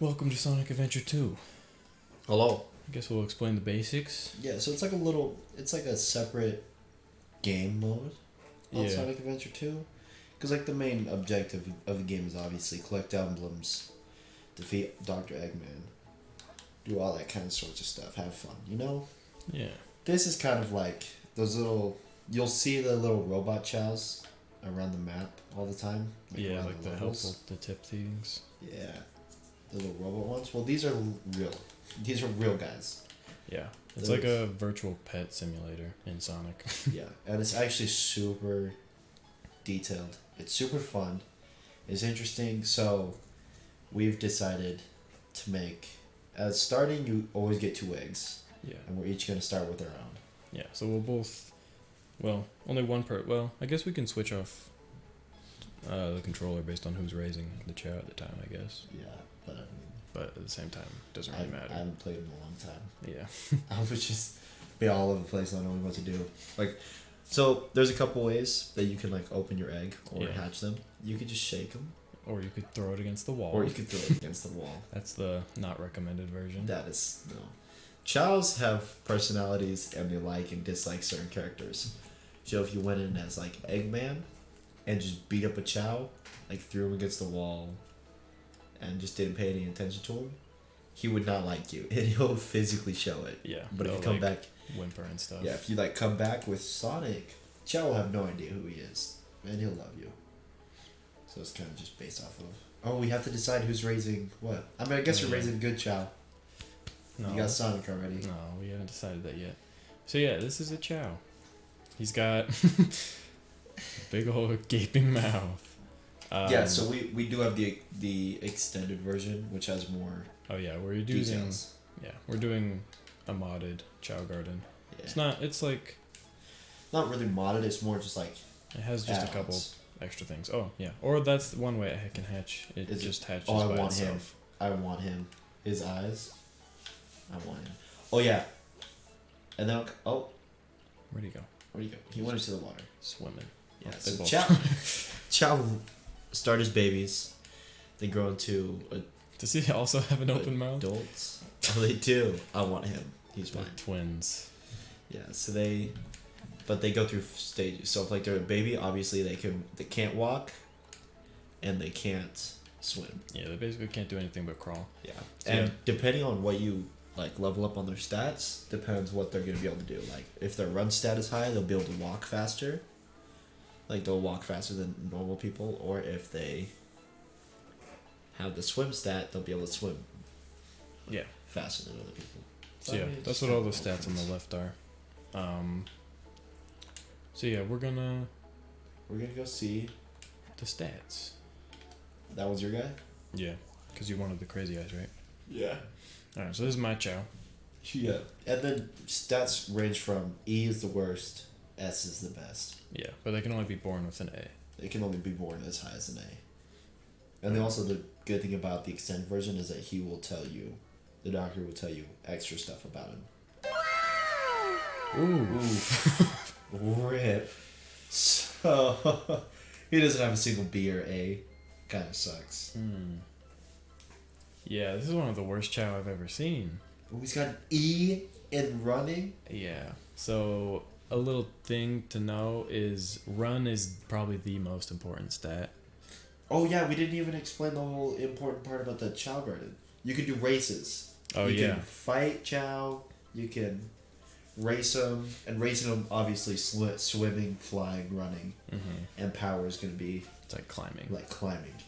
Welcome to Sonic Adventure 2. Hello. I guess we'll explain the basics. Yeah, so it's like a separate game mode on Sonic Adventure 2. Because, like, the main objective of the game is obviously collect emblems, defeat Dr. Eggman, do all that kind of sorts of stuff, have fun, you know? Yeah. This is kind of like those little, you'll see the little robot chows around the map all the time. Like the helpful, the tip things. Yeah. The little robot ones. Well, these are real. These are real guys. Yeah. It's like a virtual pet simulator in Sonic. Yeah, and it's actually super detailed. It's super fun. It's interesting. So, we've decided to make, as starting, you always get 2 eggs. Yeah. And we're each going to start with our own. Yeah, so we'll both, only one I guess we can switch off the controller based on who's raising the Chao at the time, I guess. Yeah, but I mean... But at the same time, it doesn't really matter. I haven't played in a long time. Yeah. I was just be all over the place, not knowing what to do. Like, so there's a couple ways that you can, like, open your egg or hatch them. You could just shake them. Or you could throw it against the wall. Or you could throw it against the wall. That's the not recommended version. That is, no. Chows have personalities and they like and dislike certain characters. So if you went in as, like, Eggman and just beat up a Chao, like, threw him against the wall and just didn't pay any attention to him, he would not like you. And he'll physically show it. Yeah. But if you come back... whimper and stuff. Yeah, if you, like, come back with Sonic, Chao will have no idea who he is. And he'll love you. So it's kind of just based off of... Oh, we have to decide who's raising what. I mean, I guess you're raising good Chao. No. You got Sonic already. No, we haven't decided that yet. So yeah, this is a Chao. He's got big old gaping mouth. Yeah, so we do have the extended version, which has more. Oh yeah, we're using details. Yeah, we're doing a modded Chao Garden. Yeah. It's like not really modded. It's more just like it has just a couple extra things. Oh yeah, or that's one way it can hatch. It just hatches by itself. I want him. His eyes. I want him. Oh yeah. And then where'd he go? Where'd he go? He went into the water. Swimming. Yeah. So Chao start as babies. They grow into Does he also have an open mouth? Adults. Oh, they do. I want him. He's mine. Twins. Yeah. So they go through stages. So if like they're a baby, obviously they can't walk, and they can't swim. Yeah, they basically can't do anything but crawl. Yeah. So and depending on what you like level up on their stats, depends what they're gonna be able to do. Like if their run stat is high, they'll be able to walk faster. Like they'll walk faster than normal people, or if they have the swim stat, they'll be able to swim. Yeah. Faster than other people. So yeah, that's what all the stats on the left are. So yeah, we're gonna go see the stats. That was your guy? Yeah, because you wanted the crazy eyes, right? Yeah. Alright, so this is my Chao. Yeah. And then stats range from E is the worst, S is the best. Yeah, but they can only be born with an A. They can only be born as high as an A. And then also the good thing about the extended version is that he will tell you, the doctor will tell you extra stuff about him. Ooh. Rip. So, he doesn't have a single B or A. Kind of sucks. Yeah, this is one of the worst Chao I've ever seen. But he's got an E in running? Yeah. So, a little thing to know is run is probably the most important stat. Oh yeah, we didn't even explain the whole important part about the Chao Garden. You can do races. Oh you can fight Chao. You can race them, and racing them obviously swimming, flying, running, and power is going to be it's like climbing.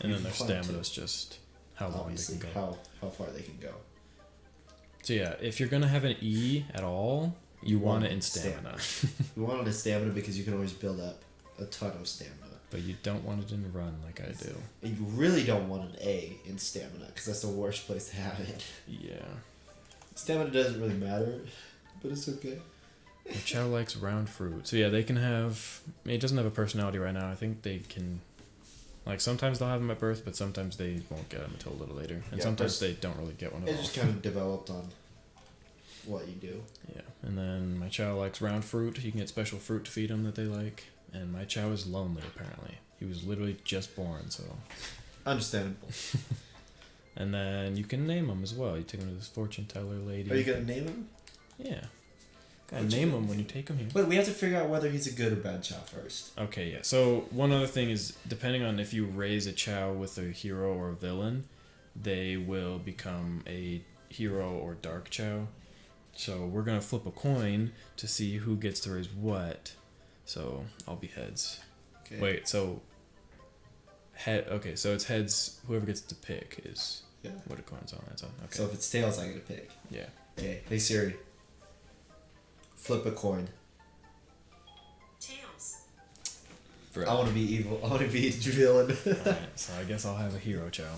And then their stamina is just how long obviously they can go. How far they can go. So yeah, if you're gonna have an E at all, you want it in stamina. You want it in stamina because you can always build up a ton of stamina. But you don't want it in run like I do. And you really don't want an A in stamina because that's the worst place to have it. Yeah. Stamina doesn't really matter, but it's okay. The Chao likes round fruit. So yeah, they can have... It doesn't have a personality right now. I think they can... Like, sometimes they'll have them at birth, but sometimes they won't get them until a little later. And sometimes they don't really get one at all. It's just kind of developed on what you do. Yeah. And then my Chao likes round fruit. You can get special fruit to feed them that they like. And my Chao is lonely, apparently. He was literally just born, so... Understandable. And then you can name them as well. You take them to this fortune teller lady. Are you gonna name him? Yeah. Gotta name him when you take him here. But we have to figure out whether he's a good or bad Chao first. Okay, yeah. So one other thing is, depending on if you raise a Chao with a hero or a villain, they will become a hero or dark Chao. So we're gonna flip a coin to see who gets to raise what. So I'll be heads. Okay. Wait, so head. Okay, so it's heads. Whoever gets to pick is what a coin's on. That's on. Okay. So if it's tails, I get to pick. Yeah. Okay. Hey Siri. Flip a coin. Tails. I want to be evil. I want to be villain. Alright, so I guess I'll have a hero Chao.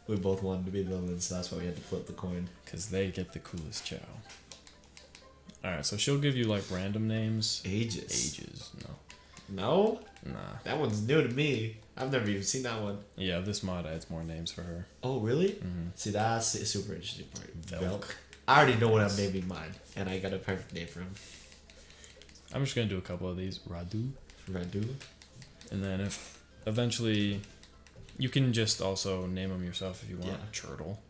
We both wanted to be villains, so that's why we had to flip the coin. Because they get the coolest Chao. Alright, so she'll give you like random names. Ages. No. No? Nah. That one's new to me. I've never even seen that one. Yeah, this mod adds more names for her. Oh, really? Mm-hmm. See, that's a super interesting part. Velk. I already know what I'm naming mine, and I got a perfect name for him. I'm just gonna do a couple of these. Radu. And then if eventually you can just also name them yourself if you want. Yeah. Turtle.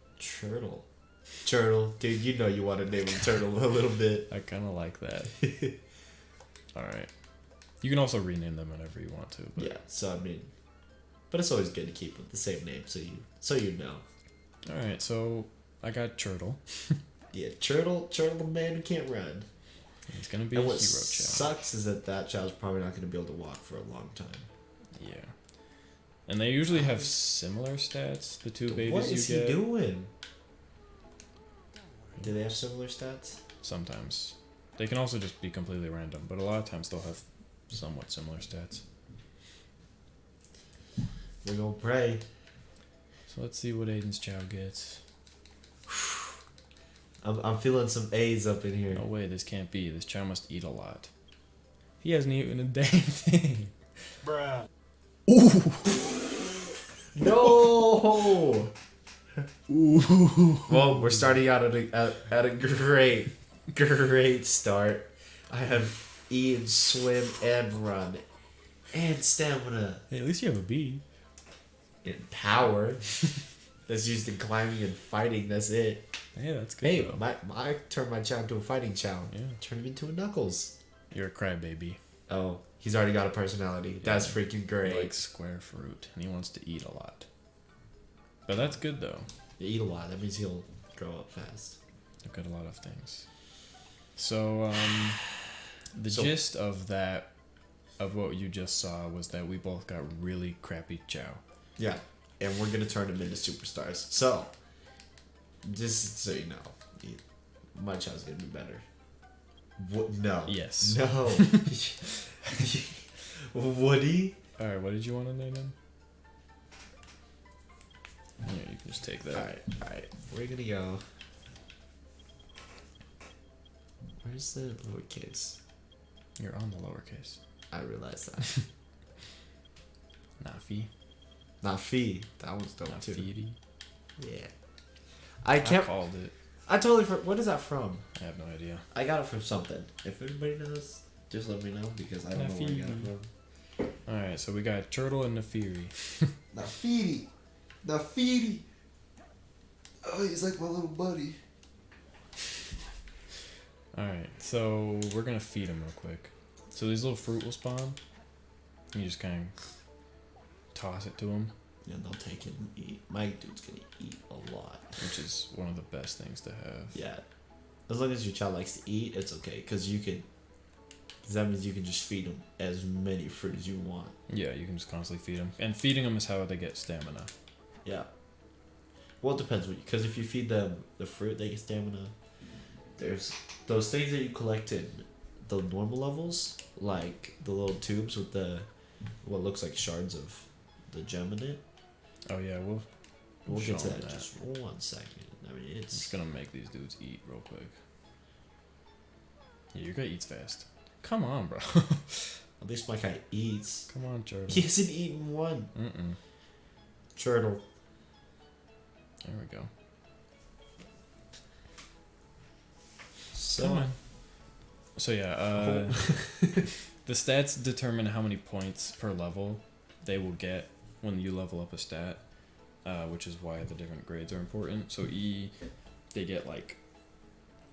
Dude, you know you want to name him Turtle a little bit. I kinda like that. Alright. You can also rename them whenever you want to. But yeah, so I mean, but it's always good to keep the same name so you know. Alright, so I got Turtle. Yeah, Turtle the man who can't run. He's gonna be and a what hero Chao. sucks is that Chow's probably not gonna be able to walk for a long time. Yeah. And they usually have similar stats, the two babies What is you get. he doing? Do they have similar stats? Sometimes. They can also just be completely random, but a lot of times they'll have somewhat similar stats. We're gonna pray. So let's see what Aiden's Chao gets. I'm feeling some A's up in here. No way, this can't be. This Chao must eat a lot. He hasn't eaten a dang thing. Bruh. Ooh. No. Ooh. Well, we're starting out at a great start. I have eat, swim, and run, and stamina. Hey, at least you have a B. And power. That's used in climbing and fighting. That's it. Hey, that's good. Hey, though. I turned my Chao into a fighting Chao. Yeah. Turn him into a Knuckles. You're a crybaby. Oh, he's already got a personality. That's freaking great. He likes square fruit, and he wants to eat a lot. But that's good though. They eat a lot. That means he'll grow up fast. I've got a lot of things. So, the gist of that, of what you just saw, was that we both got really crappy Chao. Yeah, and we're gonna turn them into superstars. So, just so you know, my Chao's gonna be better. What? No. Yes. No. Woody? Alright, what did you want to name him? Yeah, you can just take that. Alright. We're gonna go. Where's the lowercase? You're on the lowercase. I realized that. Nafi. Nafi. That one's dope too. Nafiri. Yeah. I called it. I totally. What is that from? I have no idea. I got it from something. If anybody knows, just let me know because I don't know where I got it from. Alright, so we got Turtle and Nafiri. Nafiri. Oh, he's like my little buddy. Alright, so we're gonna feed him real quick. So these little fruit will spawn. You just kind of toss it to him. Yeah, they'll take it and eat. My dude's gonna eat a lot. Which is one of the best things to have. Yeah. As long as your child likes to eat, it's okay. Because that means you can just feed them as many fruit as you want. Yeah, you can just constantly feed them. And feeding them is how they get stamina. Yeah. Well, it depends. Because if you feed them the fruit, they get stamina. There's those things that you collect in the normal levels. Like the little tubes with what looks like shards of the gem in it. Oh, yeah, we'll get to them that in just 1 second. I mean, I'm just gonna make these dudes eat real quick. Yeah, your guy eats fast. Come on, bro. At least my guy eats. Come on, Turtle. He hasn't eaten one. Turtle. There we go. So, Come on. So yeah, the stats determine how many points per level they will get when you level up a stat. which is why the different grades are important. So E, they get like,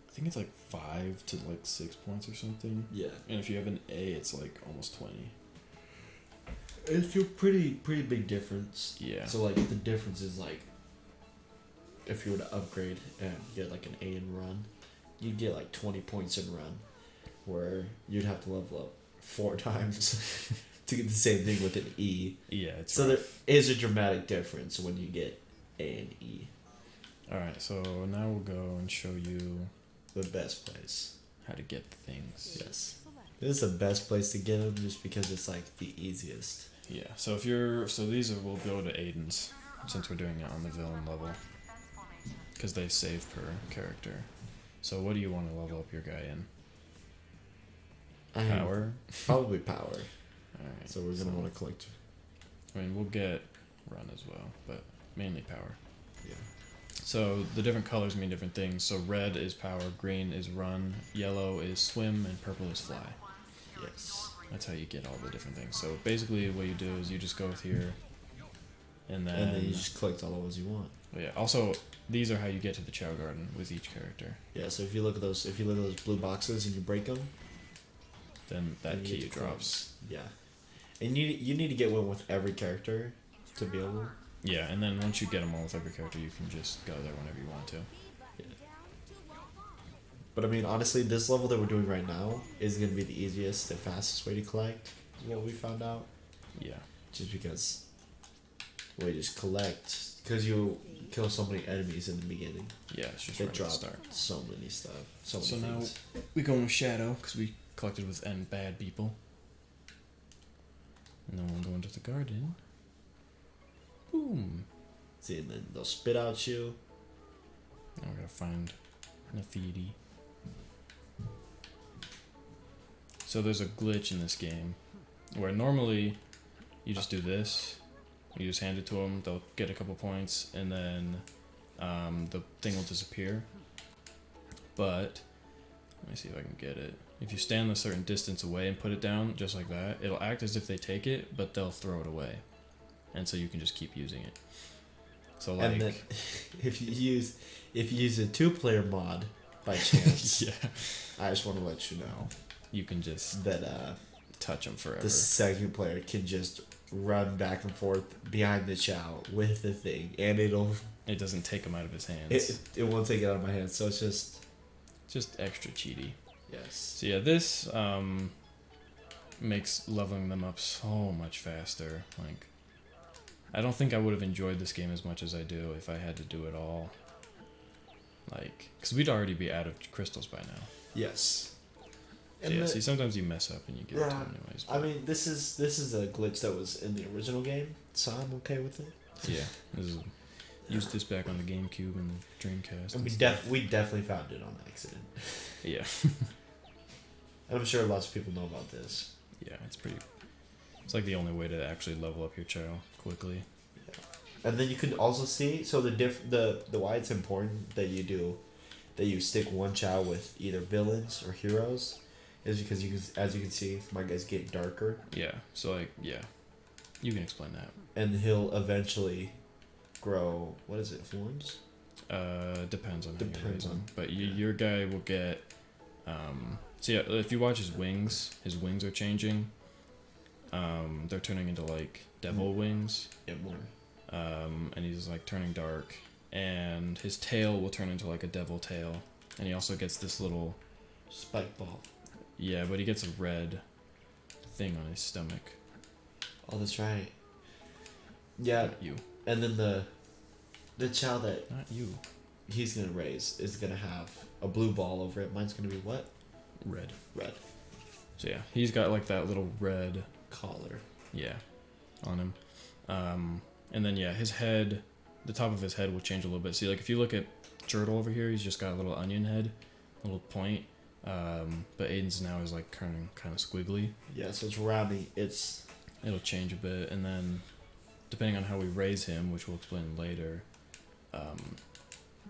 I think it's like 5 to like 6 points or something. Yeah. And if you have an A, it's like almost 20. It's a pretty big difference. Yeah. So like the difference is like, if you were to upgrade and get like an A in run, you'd get like 20 points in run, where you'd have to level up 4 times to get the same thing with an E. Yeah, it's so rough. there is a dramatic difference when you get A and E. Alright, so now we'll go and show you The best place. how to get things. Yes. This is the best place to get them just because it's like the easiest. Yeah, so we'll go to Aiden's, since we're doing it on the villain level. Because they save per character. So what do you want to level up your guy in? Power? Probably power. Alright. So we're going to want to collect. I mean, we'll get run as well, but mainly power. Yeah. So the different colors mean different things. So red is power, green is run, yellow is swim, and purple is fly. Yes. That's how you get all the different things. So basically what you do is you just go with here, and then you just collect all the ones you want. Yeah. Also, these are how you get to the Chao Garden with each character. Yeah. So if you look at those blue boxes and you break them, then that key drops. Yeah. And you need to get one with every character to be able. Yeah, and then once you get them all with every character, you can just go there whenever you want to. Yeah. But I mean, honestly, this level that we're doing right now is going to be the easiest and fastest way to collect, is what we found out. Yeah. Just because we just collect, because you kill so many enemies in the beginning. Yeah, it's just They right at the drop start. so many stuff. So So many now things. we go with Shadow, because we collected with N bad people. And then we'll go into the garden. Boom. See, and then they'll spit out you. Now we're gonna find Nafidi. So there's a glitch in this game where normally you just do this, you just hand it to them, they'll get a couple points, and then the thing will disappear. But let me see if I can get it. If you stand a certain distance away and put it down just like that, it'll act as if they take it, but they'll throw it away, and so you can just keep using it. So like, And then if you use a 2-player mod by chance, yeah, I just want to let you know you can just that touch them forever. the second player can just run back and forth behind the Chao with the thing, and It doesn't take them out of his hands. it won't take it out of my hands. So it's Just extra cheaty. yes. So yeah, this makes leveling them up so much faster. Like, I don't think I would have enjoyed this game as much as I do if I had to do it all. Like, because we'd already be out of crystals by now. Yes. So yeah, see, sometimes you mess up and you get it to them anyways. I mean, this is a glitch that was in the original game, so I'm okay with it. Yeah, used this back on the GameCube and the Dreamcast. And we definitely found it on accident. Yeah. And I'm sure lots of people know about this. Yeah, it's like the only way to actually level up your Chao quickly. And then you can also see, so the why it's important that you stick one Chao with either villains or heroes is because as you can see, my guy's getting darker. Yeah. So like, yeah, you can explain that. And he'll eventually grow, what is it, horns? Depends on how you raise him. But your guy will get, so yeah, if you watch his wings are changing. They're turning into like devil wings. Yeah, more. And he's like turning dark, and his tail will turn into like a devil tail, and he also gets this little spike ball. Yeah, but he gets a red thing on his stomach. Oh, that's right. Yeah. Not you. And then the Chao that Not you. he's gonna raise is gonna have a blue ball over it. Mine's gonna be what? Red. Red. So yeah, he's got like that little red collar. Yeah, on him. And then yeah, his head, the top of his head will change a little bit. See, like if you look at Turtle over here, he's just got a little onion head, a little point. But Aiden's now is like turning kind of squiggly. Yeah, so it's roundy. It'll change a bit, and then depending on how we raise him, which we'll explain later,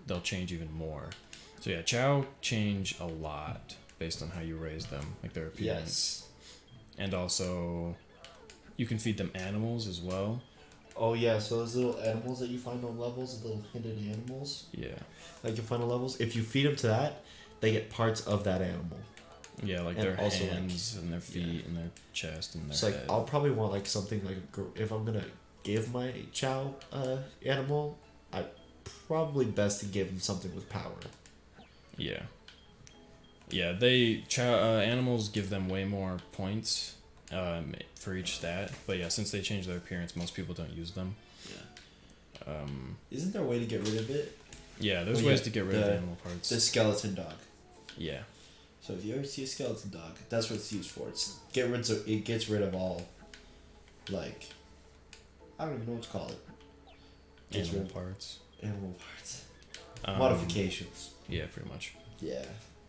they'll change even more. So yeah, Chao change a lot based on how you raise them, like their appearance. Yes. And also, you can feed them animals as well. Oh yeah, so those little animals that you find on levels, the little hidden animals, Yeah. like you find on levels. If you feed them to that, they get parts of that animal. Yeah, like And their also, hands and their feet and their chest and their So like head. I'll probably want like something like if I'm gonna give my Chao animal, I probably best to give him something with power. Yeah. Yeah, animals give them way more points for each stat. But yeah, since they change their appearance, most people don't use them. Yeah. Isn't there a way to get rid of it? Yeah, there's ways to get rid of the animal parts. The skeleton dog. Yeah. So if you ever see a skeleton dog, that's what it's used for. It gets rid of all, like, I don't even know what to call it. Animal parts. Animal parts. Modifications. Yeah, pretty much. Yeah.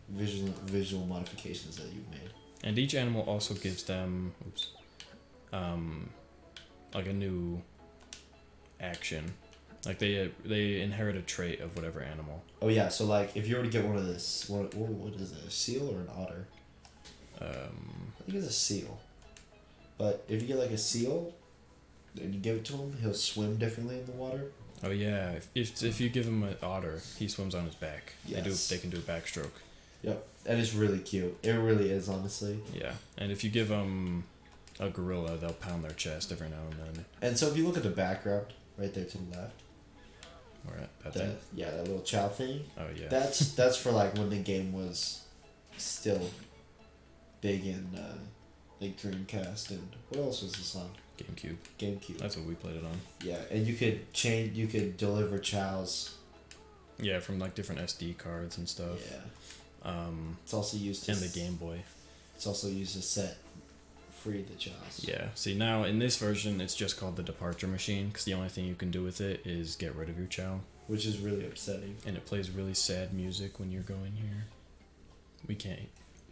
Visual modifications that you've made. And each animal also gives them, like a new action. Like they inherit a trait of whatever animal. Oh yeah, so like if you were to get one of this, what is it, a seal or an otter? I think it's a seal. But if you get like a seal, and you give it to him, he'll swim differently in the water. Oh yeah, if you give him an otter, he swims on his back. Yes. They can do a backstroke. Yep, and it's really cute. It really is, honestly. Yeah, and if you give them a gorilla, they'll pound their chest every now and then. And so if you look at the background, right there to the left. Where at? That little Chao thing. Oh yeah. That's for like when the game was still big in like Dreamcast, and what else was this on? GameCube. That's what we played it on. Yeah, and you could deliver Chaos. Yeah, from like different SD cards and stuff. Yeah. It's also used to and the Game Boy. It's also used to set free the Chaos. Yeah. See, now in this version, it's just called the Departure Machine because the only thing you can do with it is get rid of your Chao. Which is really upsetting. And it plays really sad music when you're going here. We can't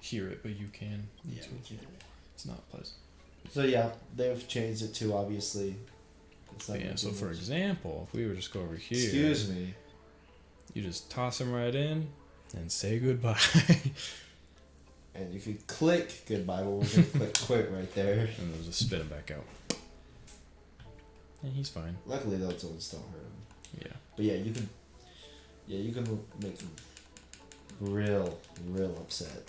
hear it, but you can. Yeah, we can. It's not pleasant. So yeah, they've changed it to obviously. Yeah. So for example, if we were just go over here. Excuse me. You just toss them right in and say goodbye. And you could click goodbye, but we're gonna click quit right there. And we'll just spit him back out. And he's fine. Luckily, those ones don't hurt him. Yeah. But yeah, you can make him real upset.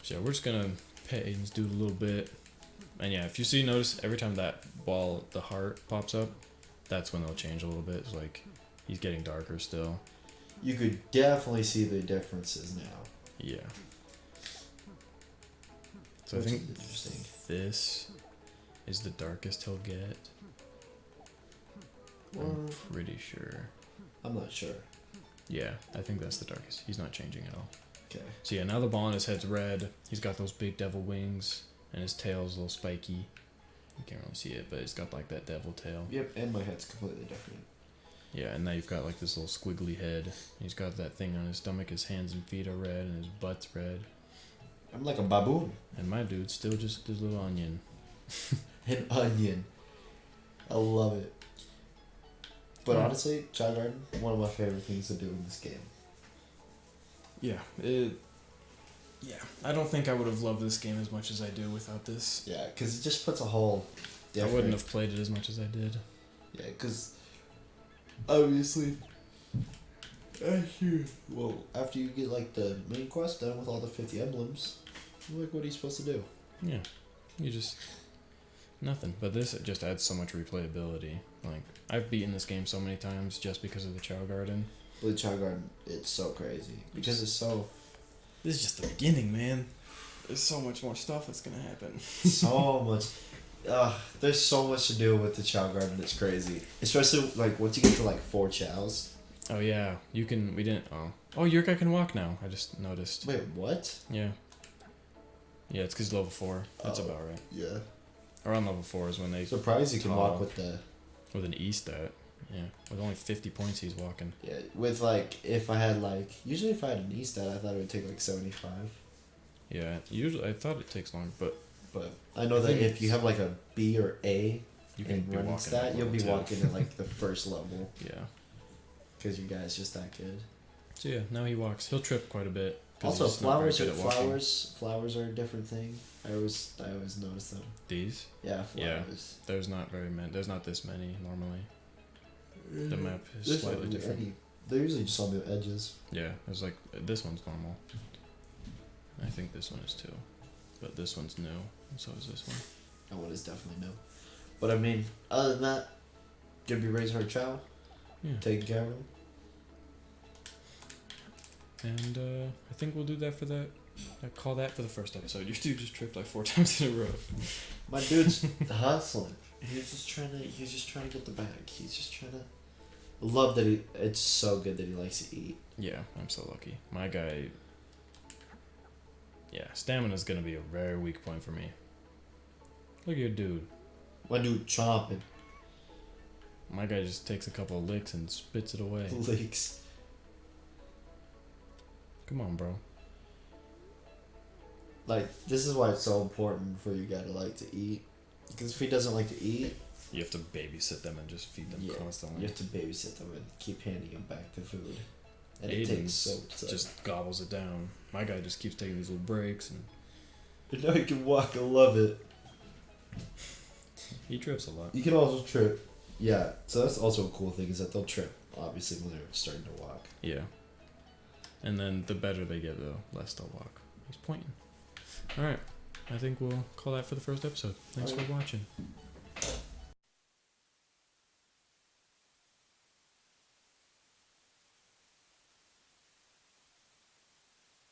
So yeah, we're just gonna pet Aiden's dude a little bit. And yeah, if you notice every time that ball, the heart pops up, that's when they'll change a little bit. It's like he's getting darker still. You could definitely see the differences now. Yeah. So I think this is the darkest he'll get. I'm pretty sure. I'm not sure. Yeah, I think that's the darkest. He's not changing at all. Okay. So yeah, now the ball on his head's red. He's got those big devil wings, and his tail's a little spiky. You can't really see it, but he's got like that devil tail. Yep, and my head's completely different. Yeah, and now you've got like this little squiggly head. He's got that thing on his stomach. His hands and feet are red, and his butt's red. I'm like a baboon. And my dude's still just this little onion. An onion. I love it. But honestly, Chao Garden, one of my favorite things to do in this game. Yeah, I don't think I would have loved this game as much as I do without this. Yeah, because it just puts a whole different... I wouldn't have played it as much as I did. Yeah, because obviously, after you get like the main quest done with all the 50 emblems, like what are you supposed to do? Yeah, you just nothing. But this just adds so much replayability. Like I've beaten this game so many times just because of the Chao Garden. With Chao Garden, it's so crazy because it's so. This is just the beginning, man. There's so much more stuff that's gonna happen. So much. There's so much to do with the Chao Garden. It's crazy, especially like once you get to like 4 Chaos. Oh yeah, you can. We didn't. Oh, your guy can walk now. I just noticed. Wait, what? Yeah. Yeah, it's because level 4. That's about right. Yeah. Around level 4 is when they. Surprised you can walk with the. With an E stat. Yeah, with only 50 points, he's walking. Yeah, with like if I had like usually if I had an E stat, I thought it would take like 75. Yeah, usually I thought it takes longer, but I know that if you have like a B or A, you can be walking stat, you'll be walking at like the first level. Yeah. Because your guy's just that good. So yeah, now he walks. He'll trip quite a bit, Also, he's not very flowers good are at walking. flowers are a different thing. I always notice them. These? Yeah, Yeah. flowers. There's not very many. There's not this many normally. The map is There's slightly not really different. any. They're usually just on the edges. Yeah, there's like this one's normal. I think this one is too, but this one's new, and so is this one. That one is definitely no. But I mean, other than that, gonna be raising our Chao, Yeah. taking care of him. And I think we'll do that for that. I call that for the first episode. Your dude just tripped like 4 times in a row. My dude's hustling. He's just trying to get the bag. He's just trying to. Love that he. It's so good that he likes to eat. Yeah, I'm so lucky. My guy. Yeah, stamina's gonna be a very weak point for me. Look at your dude. My dude chomping. My guy just takes a couple of licks and spits it away. Leaks. Come on, bro. Like, this is why it's so important for you guy to like to eat. Because if he doesn't like to eat, You have to babysit them and just feed them you constantly. have to babysit them and keep handing them back the food. And Aiden's it takes so just gobbles it down. My guy just keeps taking these little breaks and You know he can walk, I love it. he trips a lot. You can also trip. Yeah, so that's also a cool thing is that they'll trip, obviously, when they're starting to walk. Yeah. And then the better they get, the less they'll walk. He's pointing. Alright. I think we'll call that for the first episode. Thanks for watching.